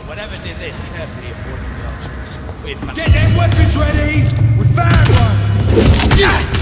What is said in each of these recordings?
Whatever did this, carefully avoiding the archers. Get them weapons ready! We found one! Die,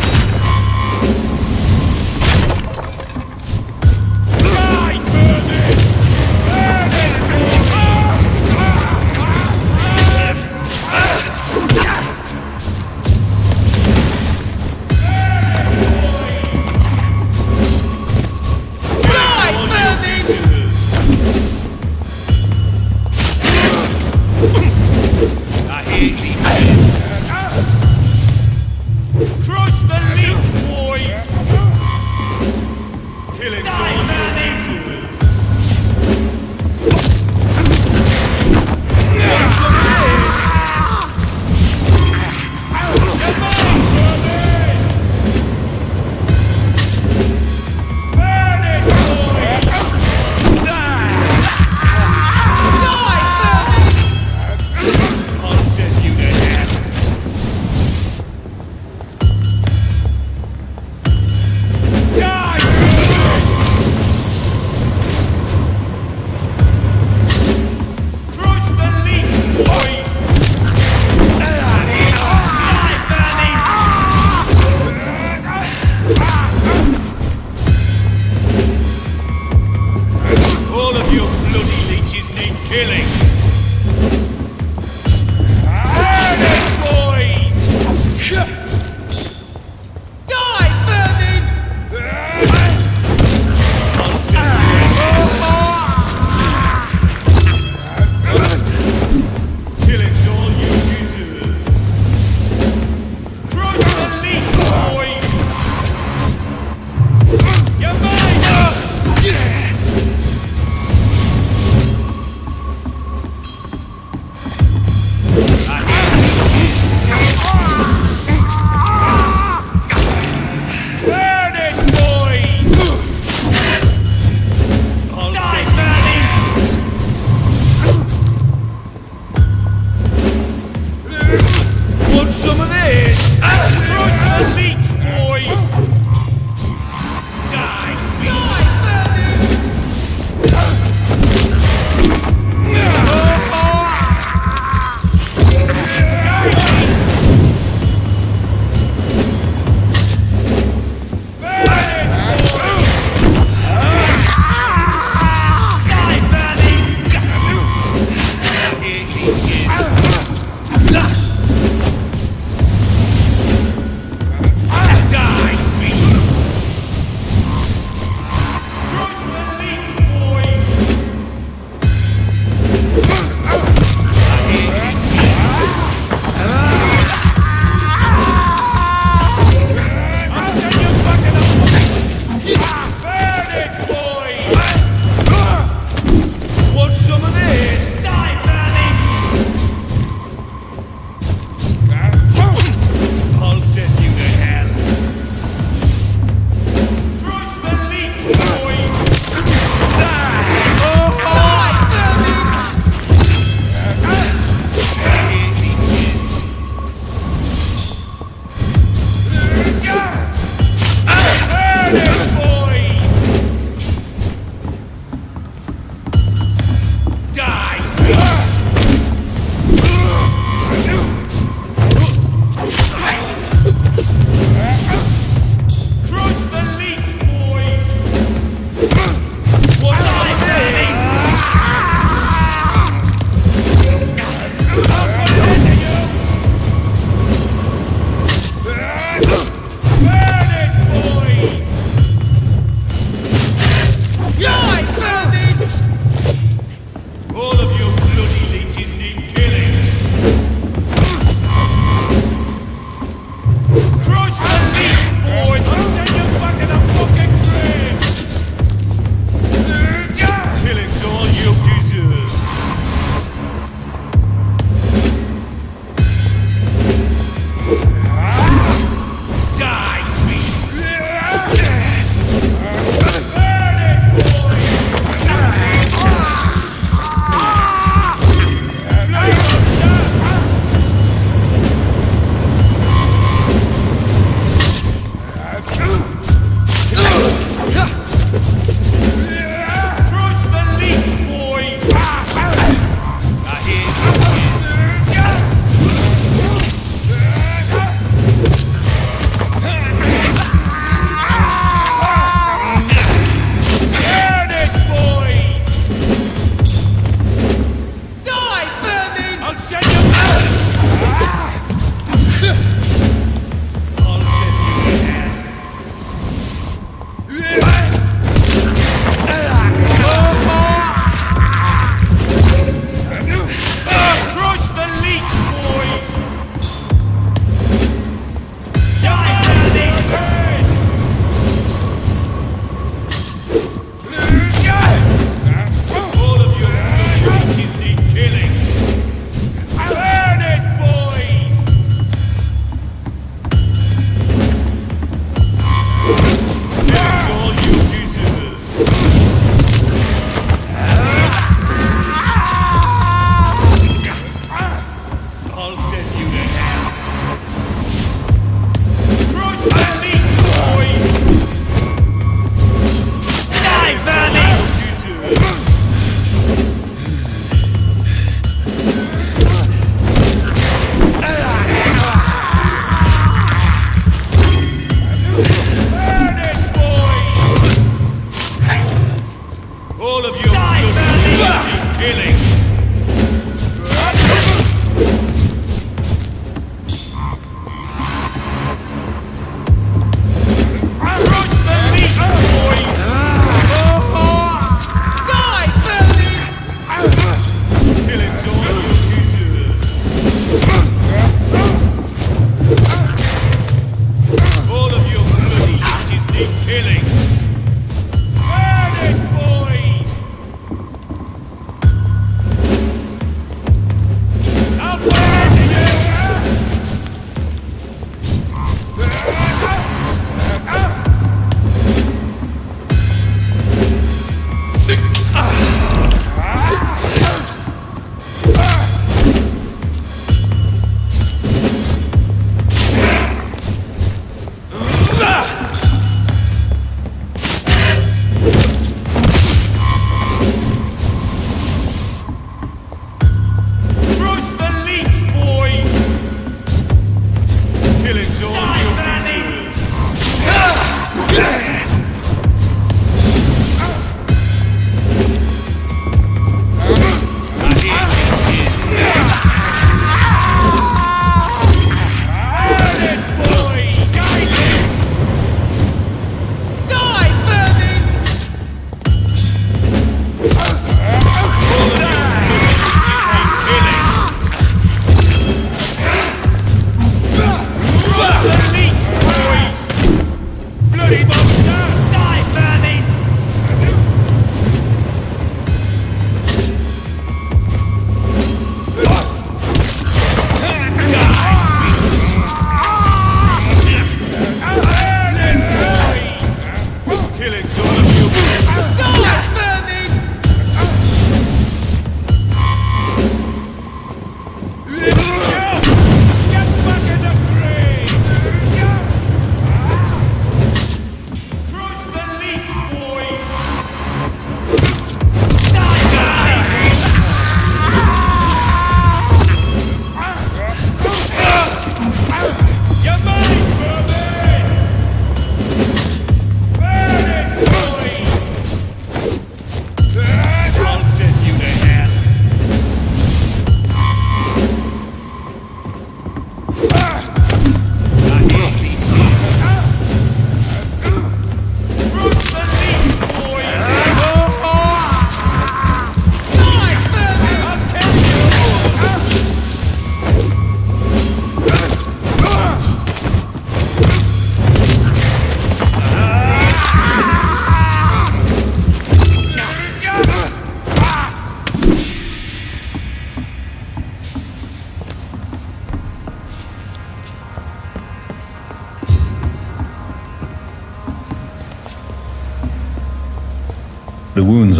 Crush the leech, boys! What's up, baby? Burn it, boys! All of you bloody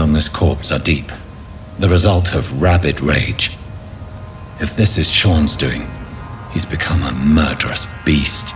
on this corpse are deep, the result of rabid rage. If this is Sean's doing, he's become a murderous beast.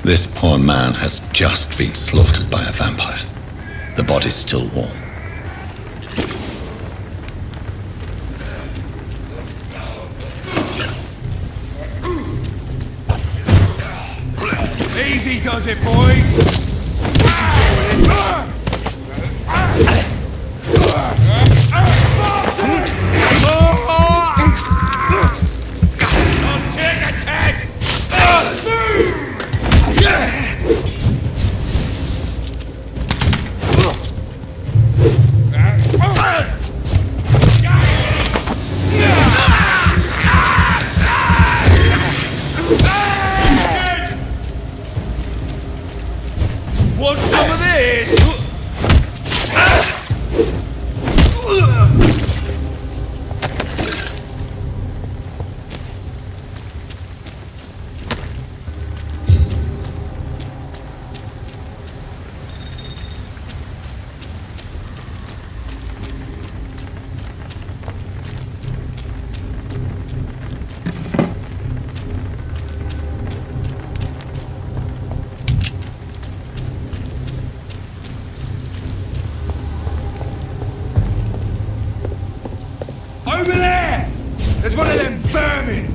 This poor man has just been slaughtered by a vampire. The body's still warm. Easy does it, boys! Want some of this? Over there! There's one of them vermin!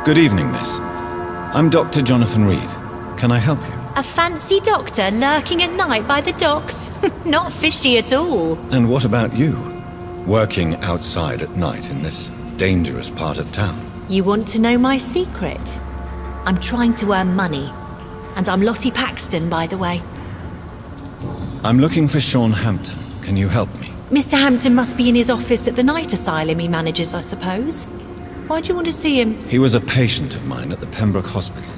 Good evening, miss. I'm Dr. Jonathan Reed. Can I help you? A fancy doctor lurking at night by the docks? Not fishy at all. And what about you? Working outside at night in this dangerous part of town? You want to know my secret? I'm trying to earn money. And I'm Lottie Paxton, by the way. I'm looking for Sean Hampton. Can you help me? Mr. Hampton must be in his office at the night asylum he manages, I suppose. Why do you want to see him? He was a patient of mine at the Pembroke Hospital,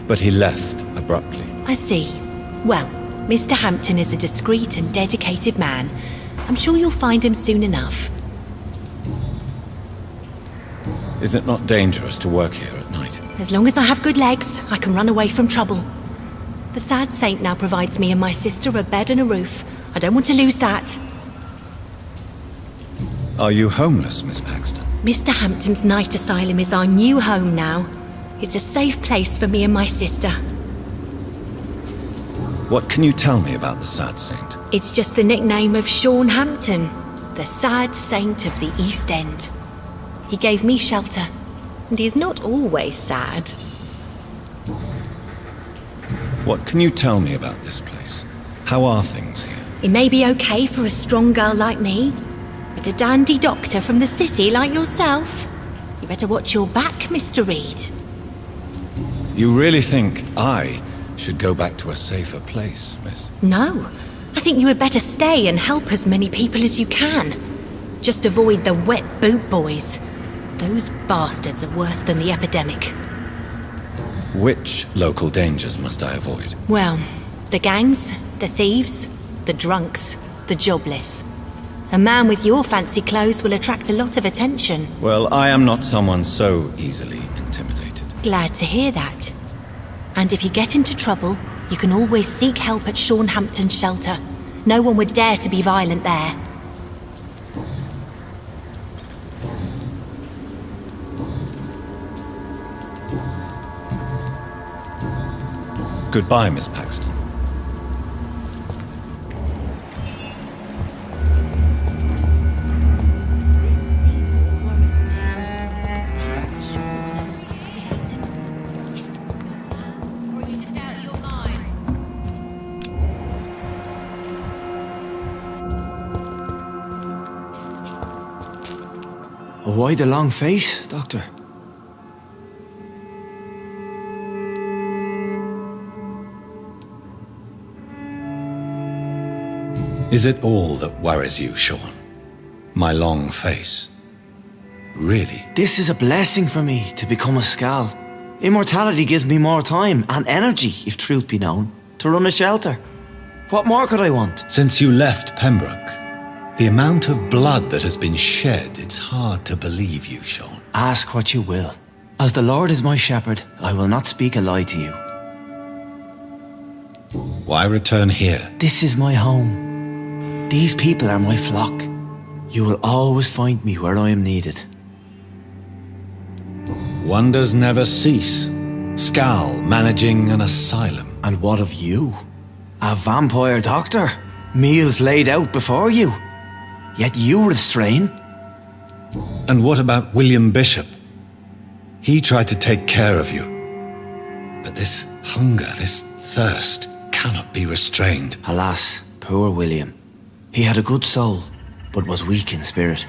but he left abruptly. I see. Well, Mr. Hampton is a discreet and dedicated man. I'm sure you'll find him soon enough. Is it not dangerous to work here at night? As long as I have good legs, I can run away from trouble. The sad saint now provides me and my sister a bed and a roof. I don't want to lose that. Are you homeless, Miss Paxton? Mr. Hampton's night asylum is our new home now. It's a safe place for me and my sister. What can you tell me about the Sad Saint? It's just the nickname of Sean Hampton, the sad saint of the East End. He gave me shelter, and he's not always sad. What can you tell me about this place? How are things here? It may be okay for a strong girl like me, but a dandy doctor from the city like yourself, you better watch your back, Mr. Reed. You really think I should go back to a safer place, miss? No, I think you had better stay and help as many people as you can. Just avoid the wet boot boys. Those bastards are worse than the epidemic. Which local dangers must I avoid? Well, the gangs, the thieves, the drunks, the jobless. A man with your fancy clothes will attract a lot of attention. Well, I am not someone so easily intimidated. Glad to hear that. And if you get into trouble, you can always seek help at Sean Hampton's shelter. No one would dare to be violent there. Goodbye, Miss Paxton. Why the long face, Doctor? Is it all that worries you, Sean? My long face? Really? This is a blessing for me, to become a Skal. Immortality gives me more time and energy, if truth be known, to run a shelter. What more could I want? Since you left Pembroke, the amount of blood that has been shed, it's hard to believe you, Sean. Ask what you will. As the Lord is my shepherd, I will not speak a lie to you. Why return here? This is my home. These people are my flock. You will always find me where I am needed. Wonders never cease. Skal managing an asylum. And what of you? A vampire doctor? Meals laid out before you. Yet you restrain? And what about William Bishop? He tried to take care of you. But this hunger, this thirst, cannot be restrained. Alas, poor William. He had a good soul, but was weak in spirit.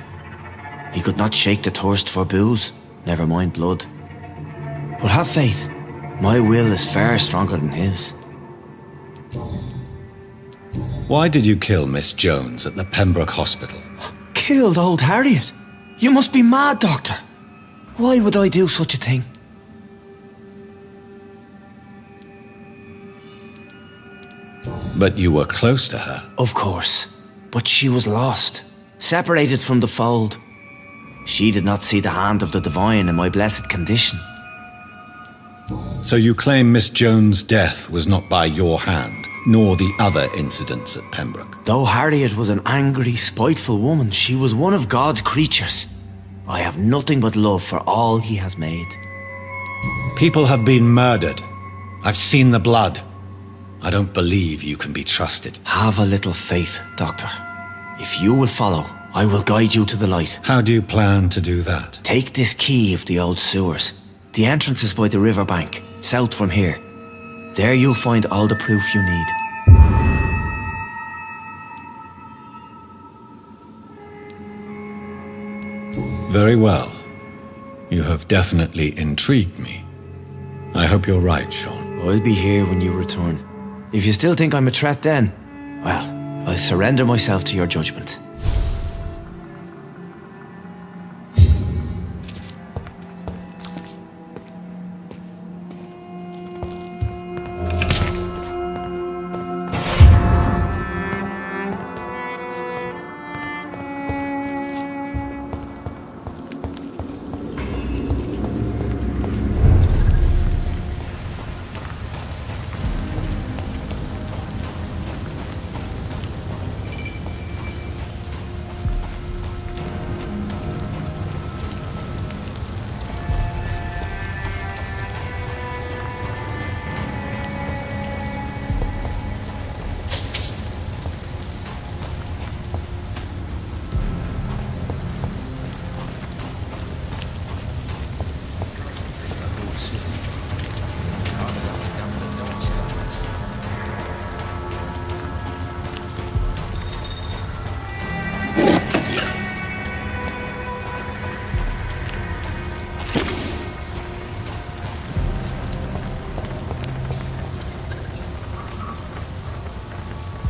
He could not shake the thirst for booze, never mind blood. But have faith, my will is far stronger than his. Why did you kill Miss Jones at the Pembroke Hospital? Killed old Harriet? You must be mad, Doctor. Why would I do such a thing? But you were close to her. Of course. But she was lost, separated from the fold. She did not see the hand of the divine in my blessed condition. So you claim Miss Jones' death was not by your hand, nor the other incidents at Pembroke? Though Harriet was an angry, spiteful woman, she was one of God's creatures. I have nothing but love for all he has made. People have been murdered. I've seen the blood. I don't believe you can be trusted. Have a little faith, Doctor. If you will follow, I will guide you to the light. How do you plan to do that? Take this key of the old sewers. The entrance is by the riverbank, south from here. There you'll find all the proof you need. Very well. You have definitely intrigued me. I hope you're right, Sean. I'll be here when you return. If you still think I'm a threat then, well, I'll surrender myself to your judgment.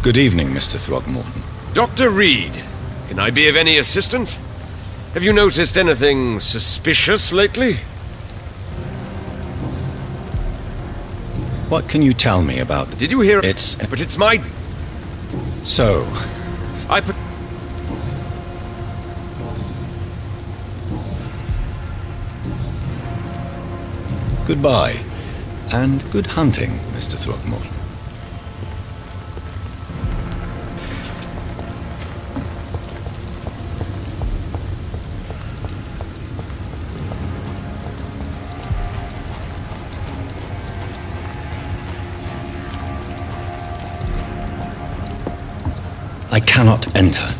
Good evening, Mr. Throgmorton. Dr. Reed, can I be of any assistance? Have you noticed anything suspicious lately? What can you tell me about... Did you hear... But it's my... So... I put... Goodbye, and good hunting, Mr. Throgmorton. I cannot enter.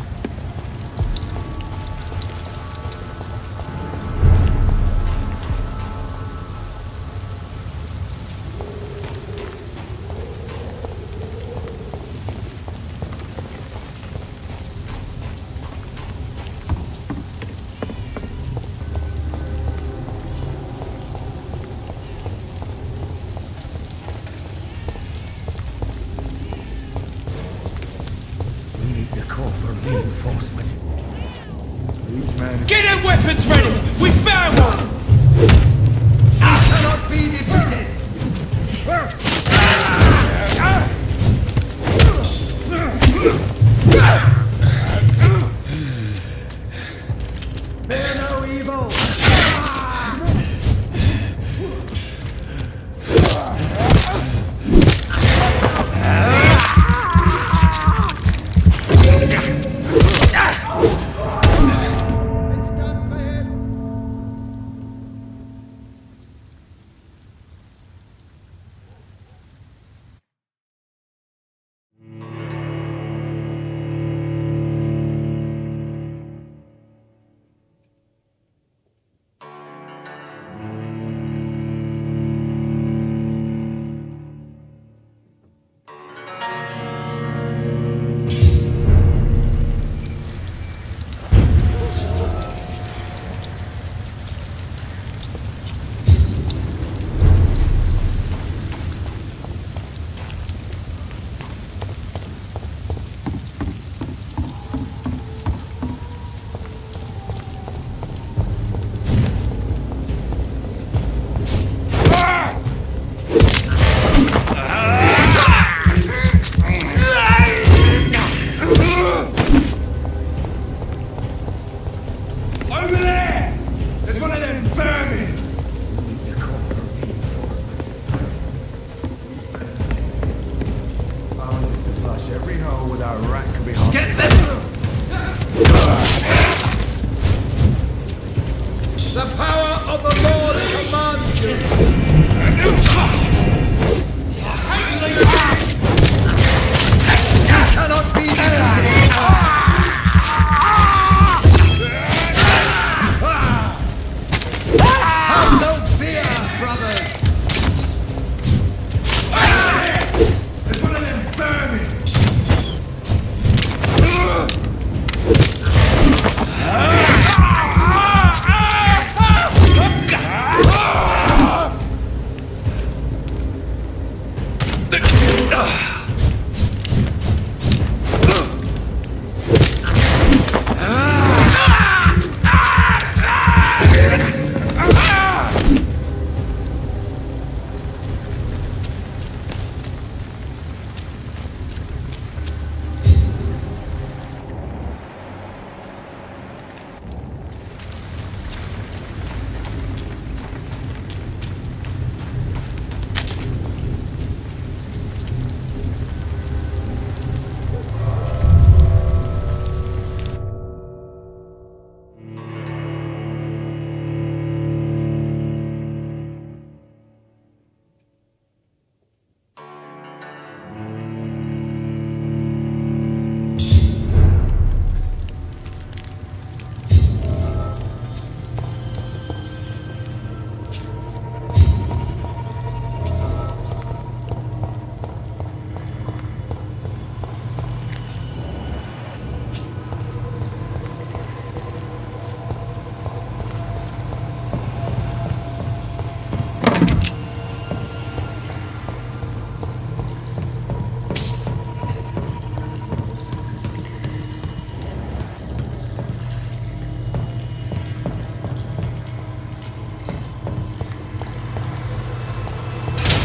Get them weapons ready! We found one! Cannot be defeated! Fear no evil! It's done for him!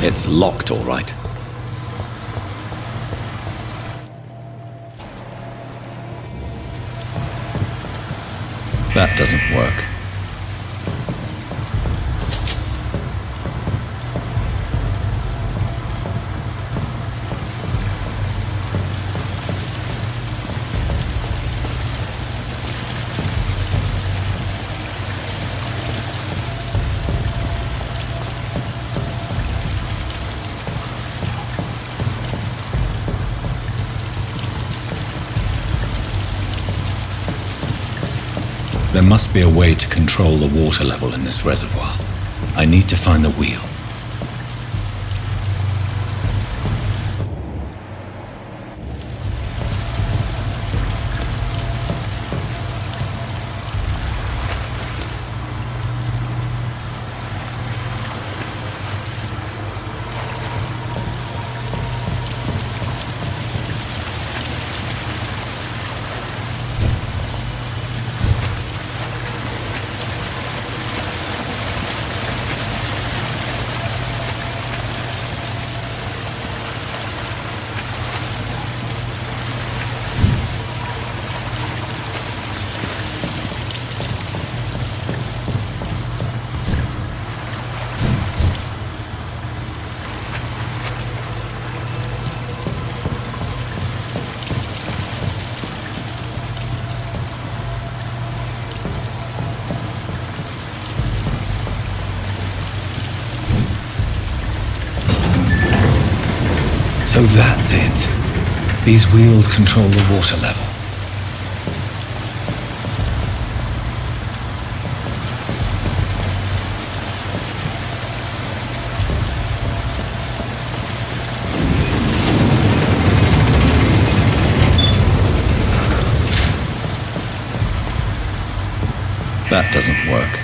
It's locked, all right. That doesn't work. There must be a way to control the water level in this reservoir. I need to find the wheel. So that's it. These wheels control the water level. That doesn't work.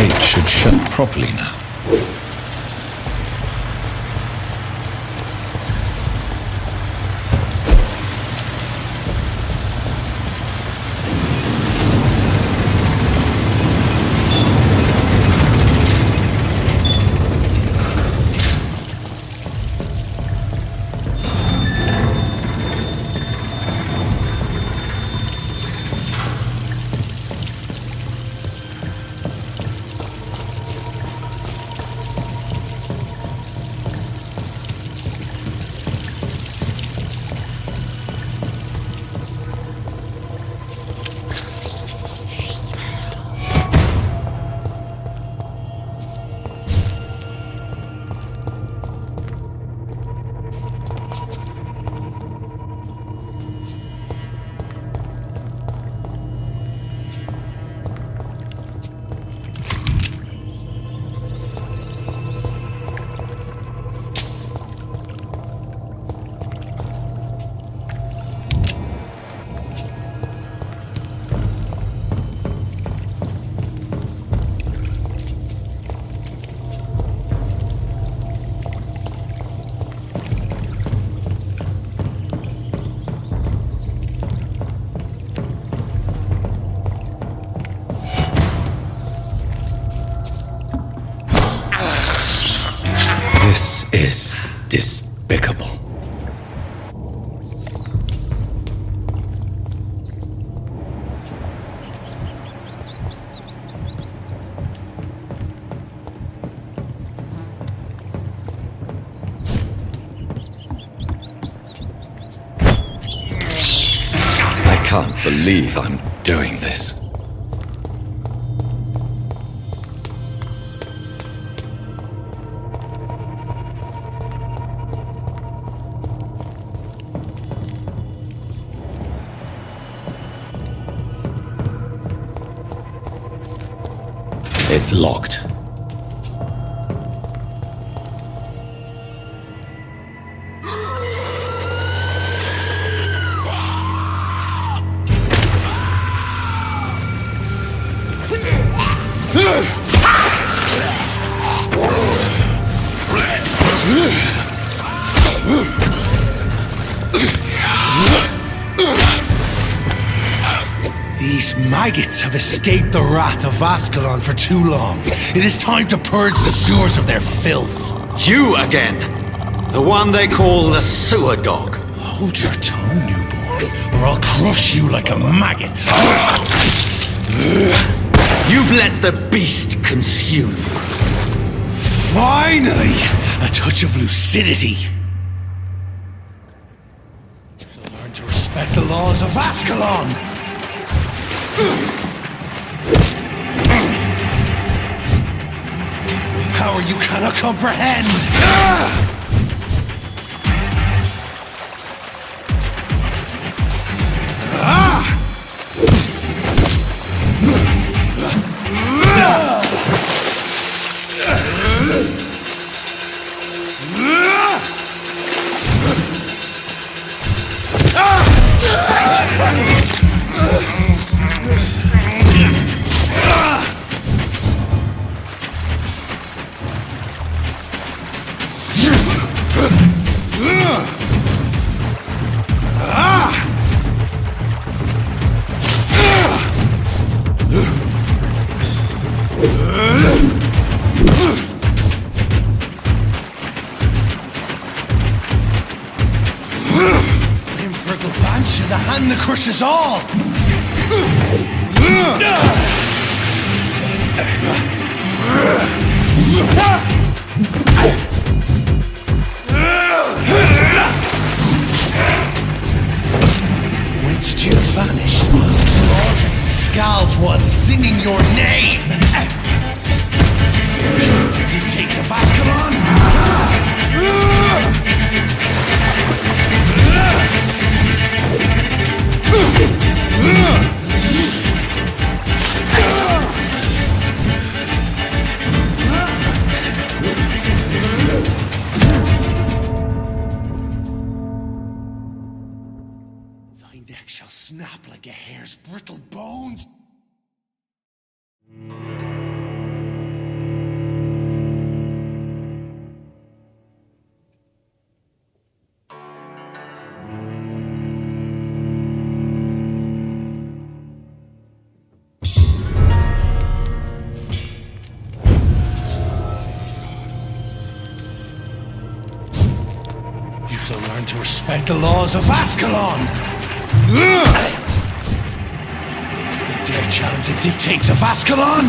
gate should shut properly now. This is despicable. I can't believe I'm doing this. It's locked. These maggots have escaped the wrath of Ascalon for too long. It is time to purge the sewers of their filth. You again! The one they call the sewer dog. Hold your tongue, new boy, or I'll crush you like a maggot. You've let the beast consume you. Finally, a touch of lucidity. So learn to respect the laws of Ascalon. Power you cannot comprehend. The hand that crushes all! Whence you vanished while slaughtering scalds while singing your name! The dictates of Ascalon! Thy neck shall snap like a hare's brittle bones. respect the laws of Ascalon! You dare challenge the dictates of Ascalon?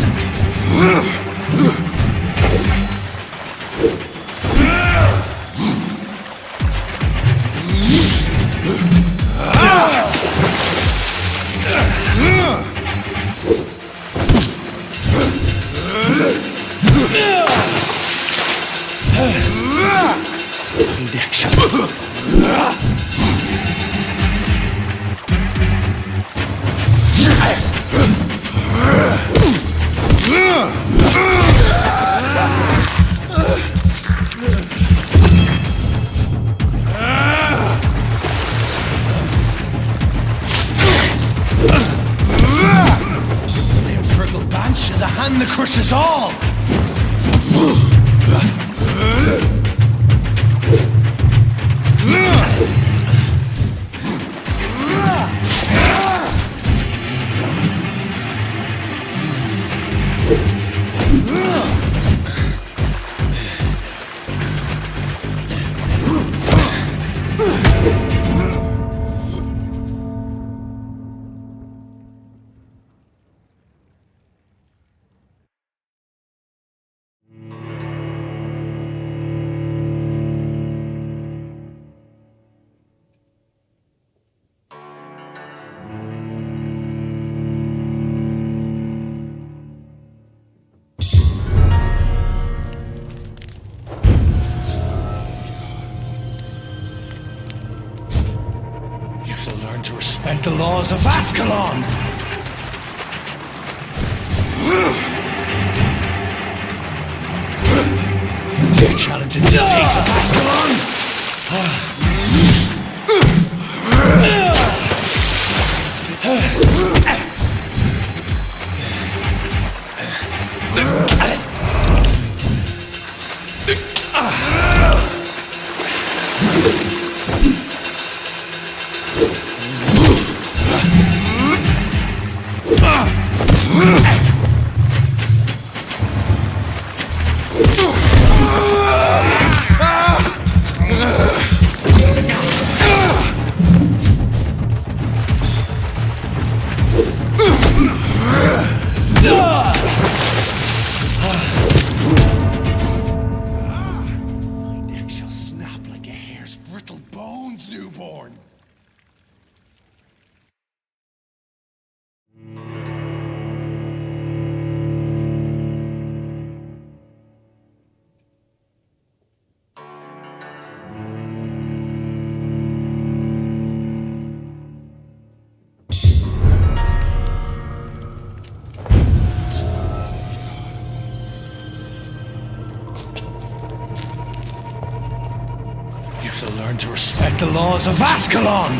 Imperial Bansh and the hand that crushes all! To respect the laws of Ascalon! Dare challenge the dictates of Ascalon! To learn to respect the laws of Ascalon!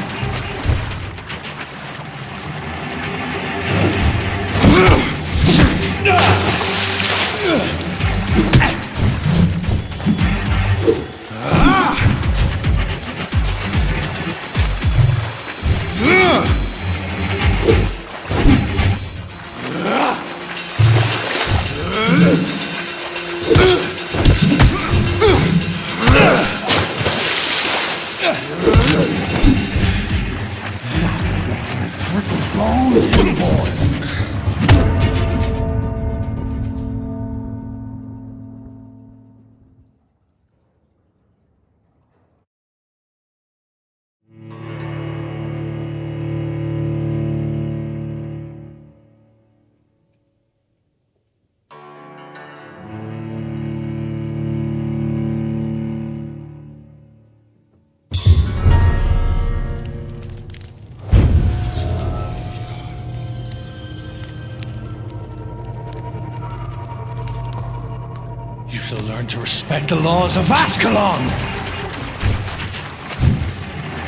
You shall learn to respect the laws of Ascalon!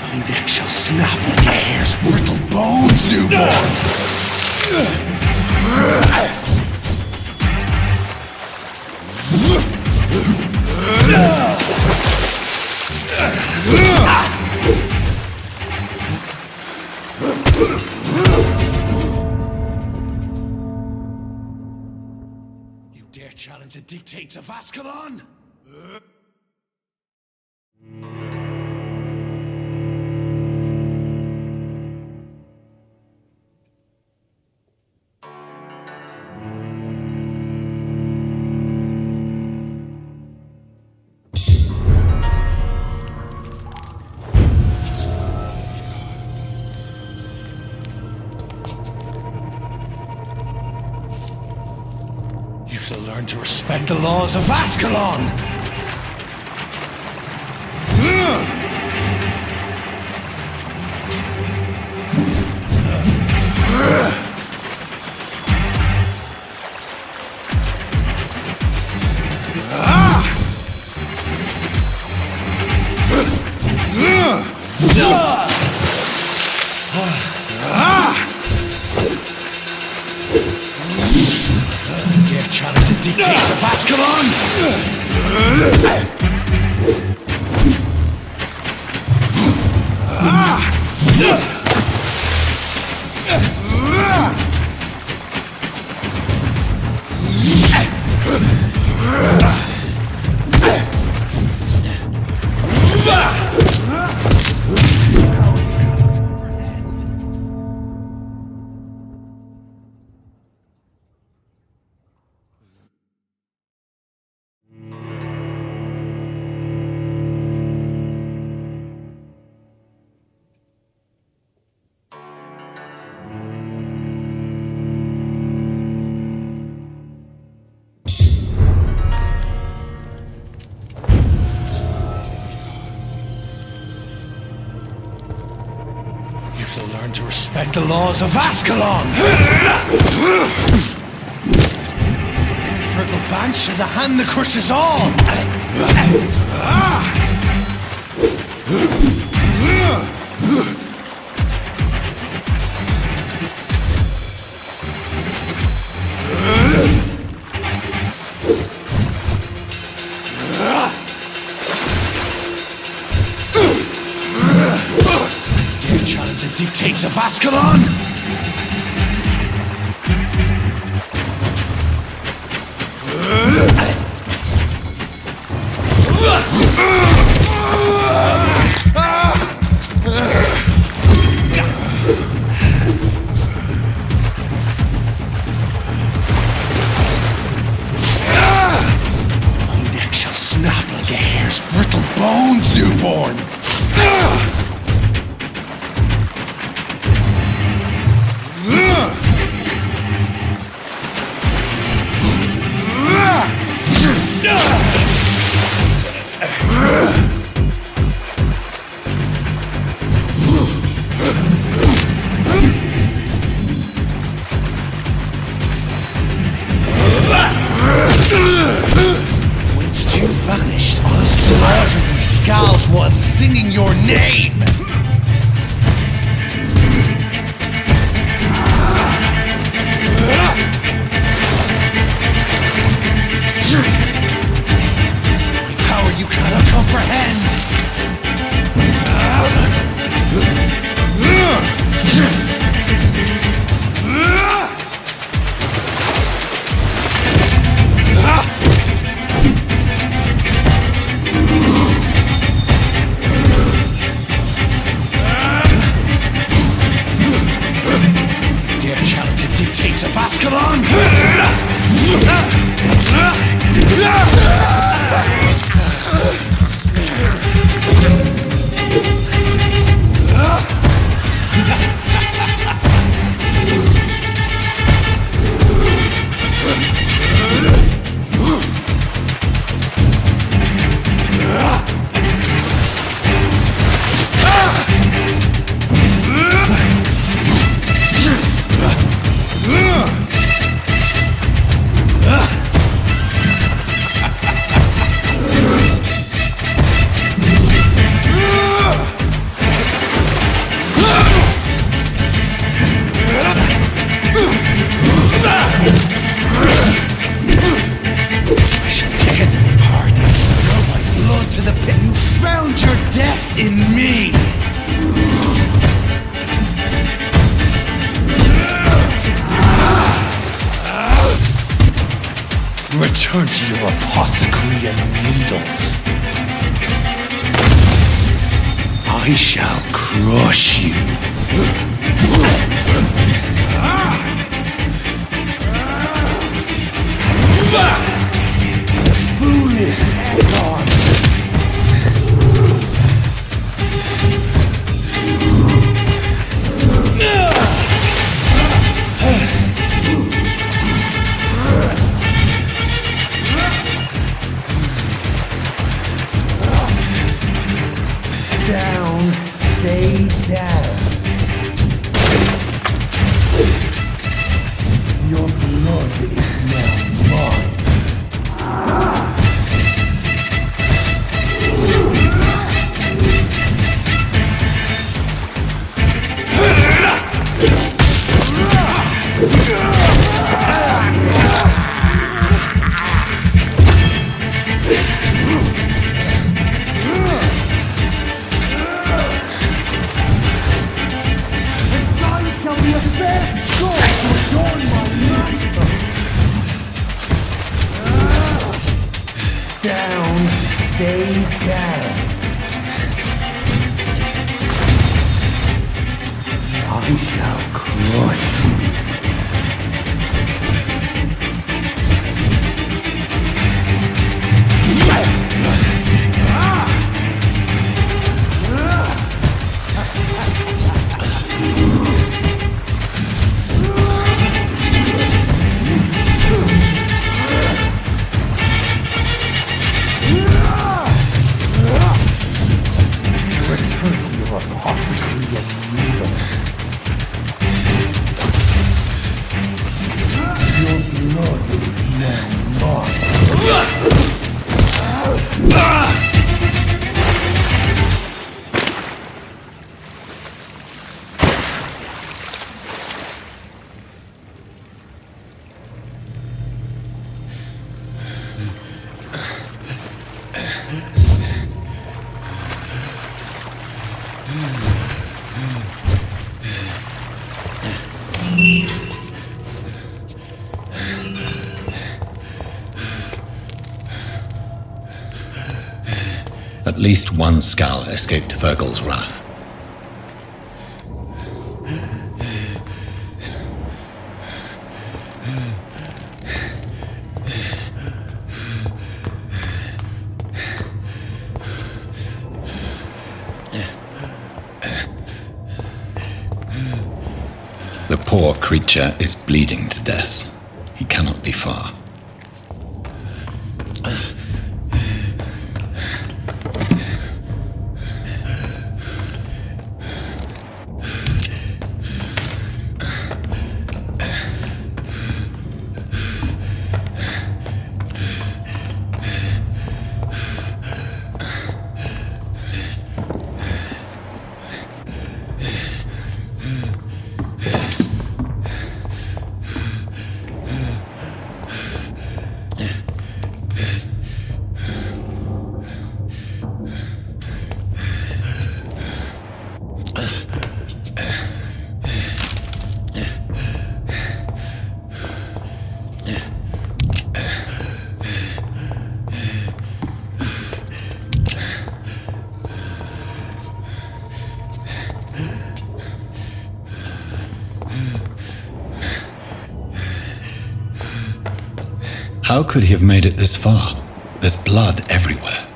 Thy neck shall snap like a hare's brittle bones, newborn! You dare challenge the dictates of Ascalon? learn to respect the laws of Ascalon! Dare challenge the dictates of Ascalon! You shall learn to respect the laws of Ascalon! Fergal Banshee, the hand that crushes all! Dare challenge the dictates of Ascalon! My neck shall snap like a hare's brittle bones, newborn! Whence you vanished, I'll slaughter these scalds while singing your name! My power you cannot comprehend! Dare challenge the dictates of Ascalon! I shall tear them apart and spill my blood to the pit. You found your death in me! Return to your apothecary and needles. I shall crush you. Down, stay down. I shall crush you. At least one skull escaped Virgil's wrath. The poor creature is bleeding to death. He cannot be far. How could he have made it this far? There's blood everywhere.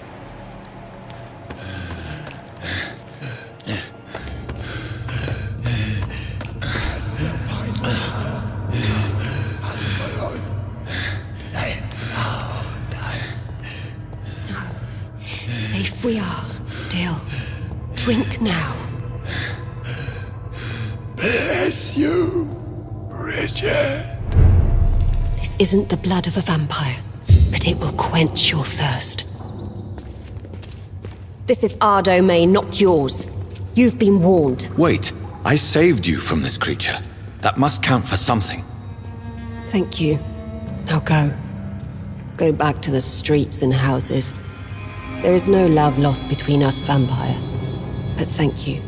Safe we are, still. Drink now. Bless you, Bridget. This isn't the blood of a vampire, but it will quench your thirst. This is our domain, not yours. You've been warned. Wait, I saved you from this creature. That must count for something. Thank you. Now go. Go back to the streets and houses. There is no love lost between us, vampire. But thank you.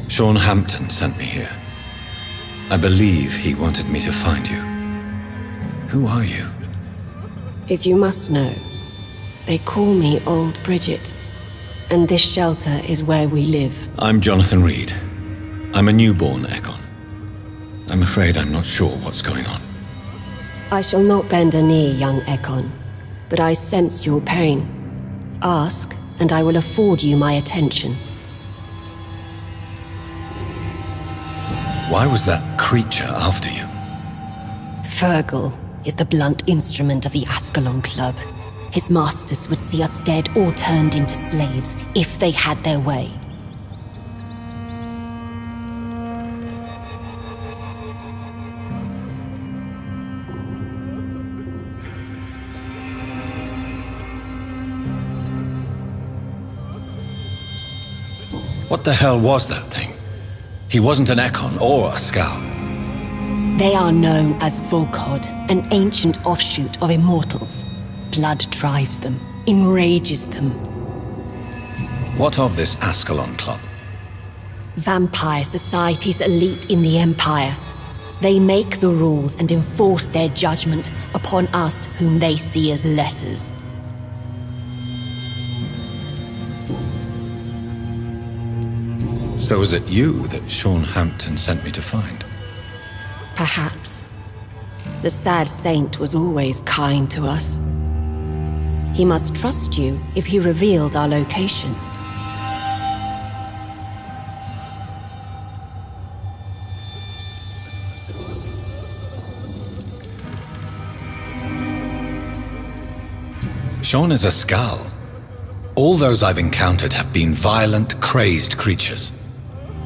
Sean Hampton sent me here. I believe he wanted me to find you. Who are you? If you must know, they call me Old Bridget. And this shelter is where we live. I'm Jonathan Reed. I'm a newborn Egon. I'm afraid I'm not sure what's going on. I shall not bend a knee, young Egon. But I sense your pain. Ask, and I will afford you my attention. Why was that creature after you? Virgil is the blunt instrument of the Ascalon Club. His masters would see us dead or turned into slaves if they had their way. What the hell was that thing? He wasn't an Ekon or a Skal. They are known as Volkod, an ancient offshoot of immortals. Blood drives them, enrages them. What of this Ascalon Club? Vampire society's elite in the Empire. They make the rules and enforce their judgment upon us whom they see as lessers. So was it you that Sean Hampton sent me to find? Perhaps. The sad saint was always kind to us. He must trust you if he revealed our location. Sean is a Skal. All those I've encountered have been violent, crazed creatures.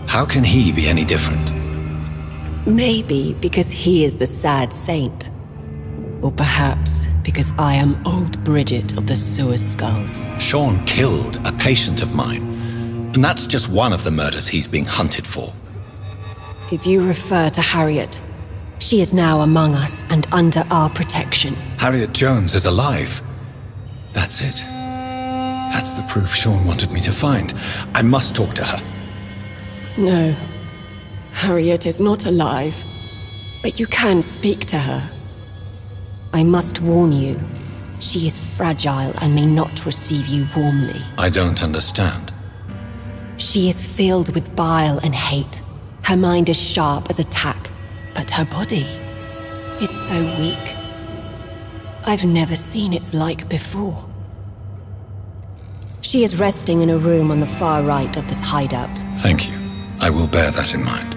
How can he be any different? Maybe because he is the sad saint. Or perhaps because I am old Bridget of the Sewer Skulls. Sean killed a patient of mine. And that's just one of the murders he's being hunted for. If you refer to Harriet, she is now among us and under our protection. Harriet Jones is alive. That's it. That's the proof Sean wanted me to find. I must talk to her. No. Harriet is not alive. But you can speak to her. I must warn you. She is fragile and may not receive you warmly. I don't understand. She is filled with bile and hate. Her mind is sharp as a tack, but her body is so weak. I've never seen its like before. She is resting in a room on the far right of this hideout. Thank you. I will bear that in mind.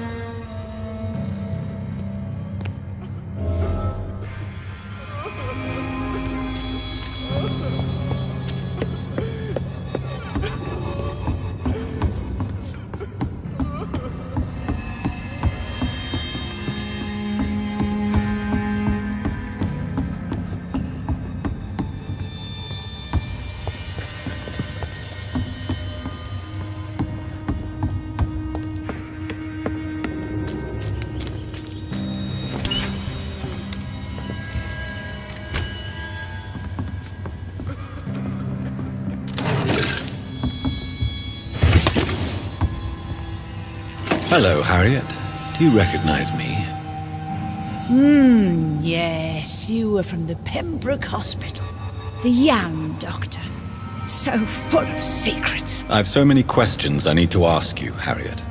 Hello, Harriet. Do you recognize me? Yes, you were from the Pembroke Hospital. The young doctor. So full of secrets. I've so many questions I need to ask you, Harriet.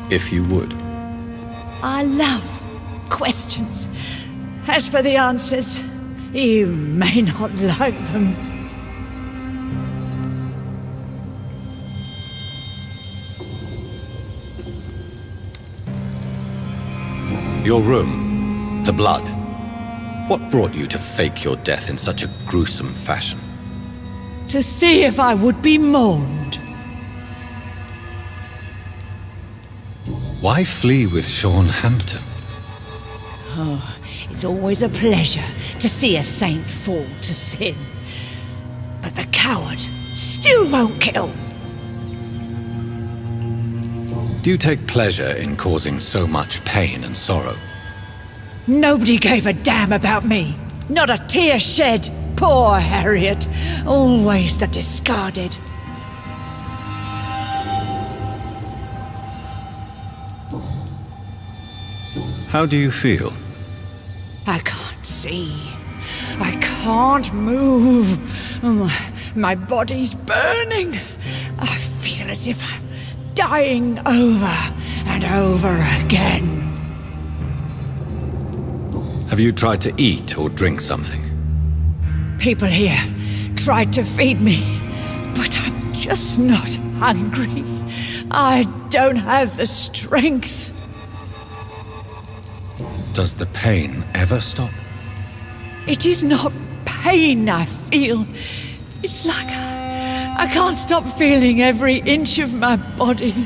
If you would. I love questions. As for the answers, you may not like them. Your room, the blood. What brought you to fake your death in such a gruesome fashion? To see if I would be mourned. Why flee with Sean Hampton? Oh, it's always a pleasure to see a saint fall to sin. But the coward still won't kill. Do you take pleasure in causing so much pain and sorrow? Nobody gave a damn about me. Not a tear shed. Poor Harriet. Always the discarded. How do you feel? I can't see. I can't move. My body's burning. I feel as if I'm dying over and over again. Have you tried to eat or drink something? People here tried to feed me, but I'm just not hungry. I don't have the strength. Does the pain ever stop? It is not pain I feel. It's like I can't stop feeling every inch of my body.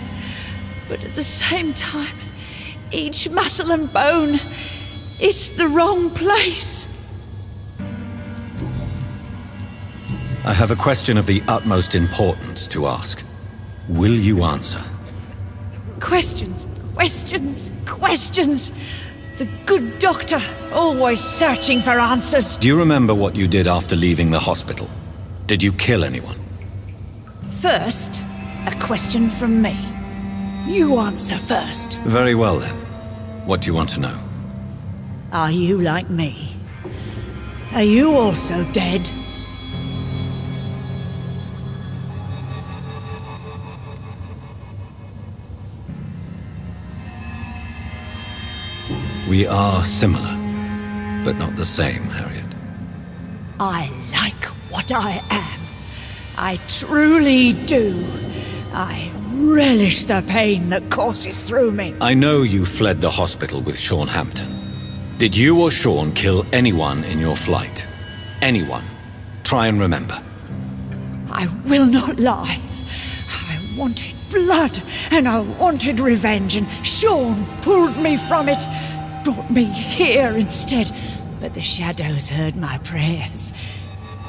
But at the same time, each muscle and bone is the wrong place. I have a question of the utmost importance to ask. Will you answer? Questions? Questions, questions. The good doctor, always searching for answers. Do you remember what you did after leaving the hospital? Did you kill anyone? First, a question from me. You answer first. Very well then. What do you want to know? Are you like me? Are you also dead? We are similar, but not the same, Harriet. I like what I am. I truly do. I relish the pain that courses through me. I know you fled the hospital with Sean Hampton. Did you or Sean kill anyone in your flight? Anyone? Try and remember. I will not lie. I wanted blood, and I wanted revenge, and Sean pulled me from it, brought me here instead. But the shadows heard my prayers.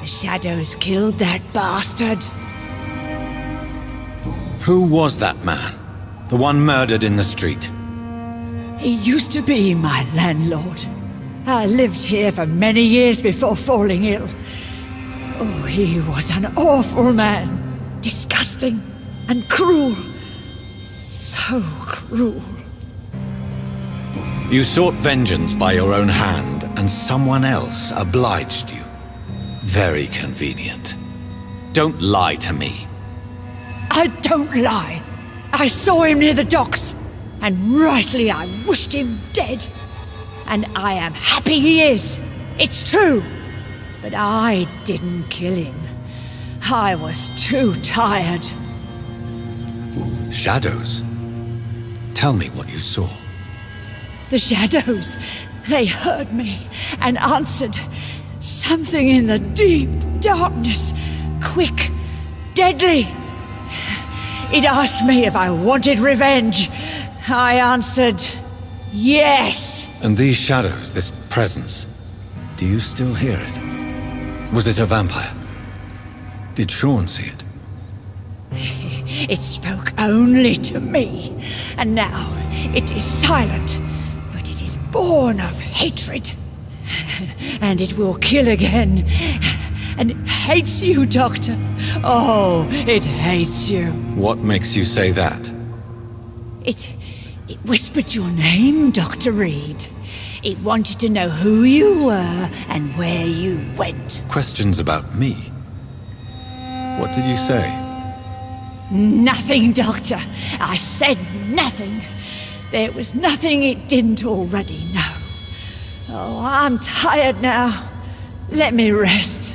The shadows killed that bastard. Who was that man? The one murdered in the street? He used to be my landlord. I lived here for many years before falling ill. Oh, he was an awful man. Disgusting and cruel. So cruel. You sought vengeance by your own hand, and someone else obliged you. Very convenient. Don't lie to me. I don't lie. I saw him near the docks, and rightly I wished him dead. And I am happy he is. It's true. But I didn't kill him. I was too tired. Shadows? Tell me what you saw. The shadows, they heard me and answered. Something in the deep darkness, quick, deadly. It asked me if I wanted revenge. I answered, yes. And these shadows, this presence, do you still hear it? Was it a vampire? Did Sean see it? It spoke only to me, and now it is silent, but it is born of hatred. And it will kill again. And it hates you, Doctor. Oh, it hates you. What makes you say that? It whispered your name, Dr. Reed. It wanted to know who you were and where you went. Questions about me? What did you say? Nothing, Doctor. I said nothing. There was nothing it didn't already know. Oh, I'm tired now. Let me rest.